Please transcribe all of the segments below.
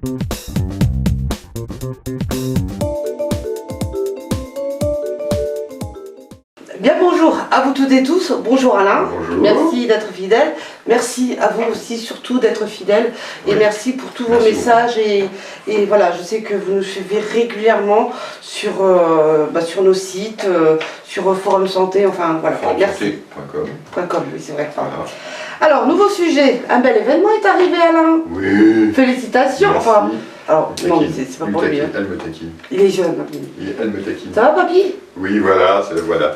Bien bonjour à vous toutes et tous, bonjour Alain, bonjour. Merci d'être fidèle, merci à vous aussi surtout d'être fidèle et merci pour tous vos Merci messages et voilà, je sais que vous nous suivez régulièrement sur, sur nos sites, sur Forum Santé, enfin voilà, merci. Forumsanté.com. Oui c'est vrai. Voilà. Alors, nouveau sujet, un bel événement est arrivé Alain. Oui. Félicitations. Merci. Enfin, alors, non, c'est pas pour lui. Elle me taquine. Il est jeune. Elle me taquine. Ça va papy? Oui, voilà. Voilà.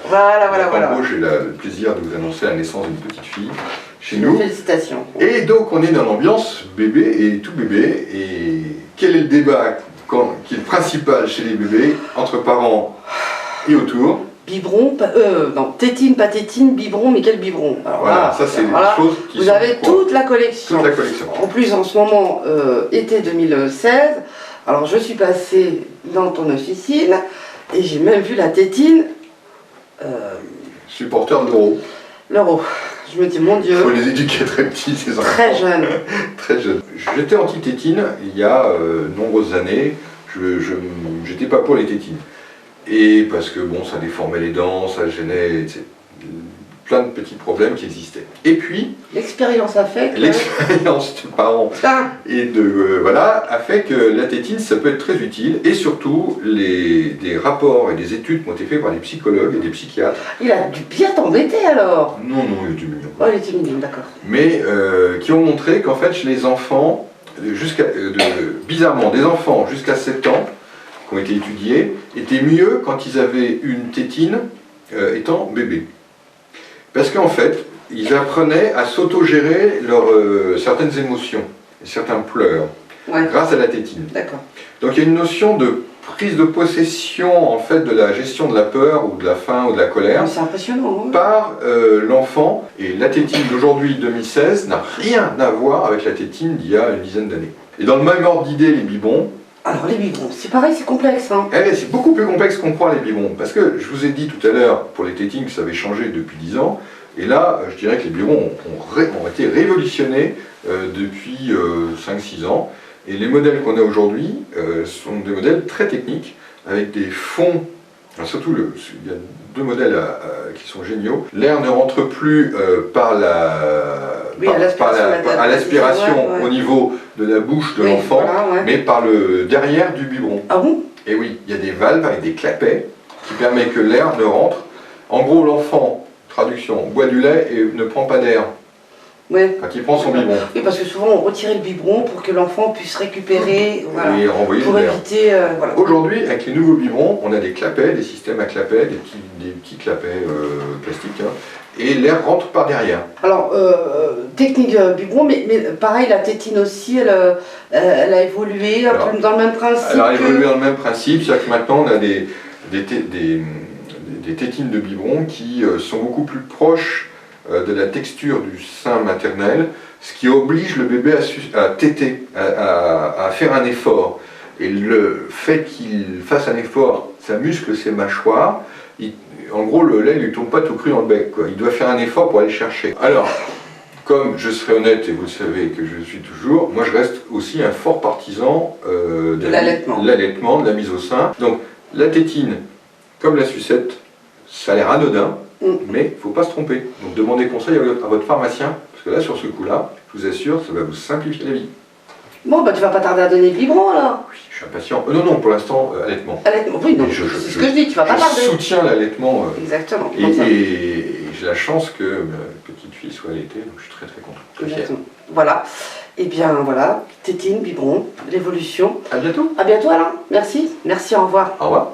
En gros, j'ai le plaisir de vous annoncer la naissance d'une petite fille chez nous. Félicitations. Et donc, on est dans l'ambiance bébé et tout bébé. Et quel est le débat qui est le principal chez les bébés, entre parents et autour? Biberon, non, tétine, pas tétine, biberon, mais quel biberon? Alors, voilà, ça c'est des choses qui vous sont avez toute la collection. Toute la collection. En plus, en ce moment, été 2016, alors je suis passée dans ton officine et j'ai même vu la tétine. Supporter de l'euro. L'euro. Je me dis, mon Dieu. Il faut les éduquer très petits, ces enfants. Très jeunes. Très jeunes. J'étais anti-tétine il y a de nombreuses années. J'étais pas pour les tétines. Et parce que bon, ça déformait les dents, ça gênait, etc. Plein de petits problèmes qui existaient. Et puis, l'expérience a fait que... L'expérience de parents et a fait que la tétine, ça peut être très utile. Et surtout, des rapports et des études qui ont été faits par des psychologues et des psychiatres. Il a dû bien t'embêter alors. Non, il était mignon. Oh, il était mignon, d'accord. Mais qui ont montré qu'en fait, chez les enfants, bizarrement, des enfants jusqu'à 7 ans, qui ont été étudiés, étaient mieux quand ils avaient une tétine étant bébé. Parce qu'en fait, ils apprenaient à s'autogérer certaines émotions, et certains pleurs, grâce à la tétine. D'accord. Donc il y a une notion de prise de possession en fait de la gestion de la peur ou de la faim ou de la colère. C'est impressionnant. Par l'enfant. Et la tétine d'aujourd'hui, 2016, n'a rien à voir avec la tétine d'il y a une dizaine d'années. Et dans le même ordre d'idée, les biberons. Alors les biberons, c'est pareil, c'est complexe. Hein. C'est beaucoup plus complexe qu'on croit les biberons. Parce que je vous ai dit tout à l'heure, pour les tétines, que ça avait changé depuis 10 ans. Et là, je dirais que les biberons ont été révolutionnés depuis 5-6 ans. Et les modèles qu'on a aujourd'hui sont des modèles très techniques, avec des fonds, enfin, surtout il y a 2 modèles qui sont géniaux. L'air ne rentre plus par l'aspiration au niveau de la bouche de l'enfant, mais par le derrière du biberon. Ah bon? Et oui, il y a des valves avec des clapets qui permettent que l'air ne rentre. En gros, l'enfant, traduction, boit du lait et ne prend pas d'air. Ouais. Quand il prend son biberon. Oui, parce que souvent on retirait le biberon pour que l'enfant puisse récupérer, voilà, et renvoyer pour éviter... voilà. Aujourd'hui, avec les nouveaux biberons, on a des clapets, des systèmes à clapets, des petits clapets plastiques, hein, et l'air rentre par derrière. Alors, technique biberon, mais pareil, la tétine aussi, elle a évolué dans le même principe. Elle a évolué dans le même principe, c'est-à-dire que maintenant on a des tétines de biberon qui sont beaucoup plus proches de la texture du sein maternel, ce qui oblige le bébé à téter, à faire un effort. Et le fait qu'il fasse un effort, ça muscle ses mâchoires. En gros, le lait ne lui tombe pas tout cru dans le bec, quoi. Il doit faire un effort pour aller chercher. Alors, comme je serai honnête, et vous le savez que je le suis toujours, moi je reste aussi un fort partisan de l'allaitement, de la mise au sein. Donc, la tétine, comme la sucette, ça a l'air anodin, mais il ne faut pas se tromper. Donc demandez conseil à votre pharmacien, parce que là, sur ce coup-là, je vous assure, ça va vous simplifier la vie. Bon, bah tu vas pas tarder à donner le biberon alors. Oui, je suis impatient. Non, pour l'instant, allaitement. Allaitement, oui, non, c'est ce que je dis, tu vas pas tarder. Je soutiens l'allaitement. Exactement. Et j'ai la chance que ma petite fille soit allaitée, donc je suis très content. Exactement. Voilà. Et bien voilà, tétine, biberon, l'évolution. À bientôt. À bientôt Alain. Merci. Merci, au revoir. Au revoir.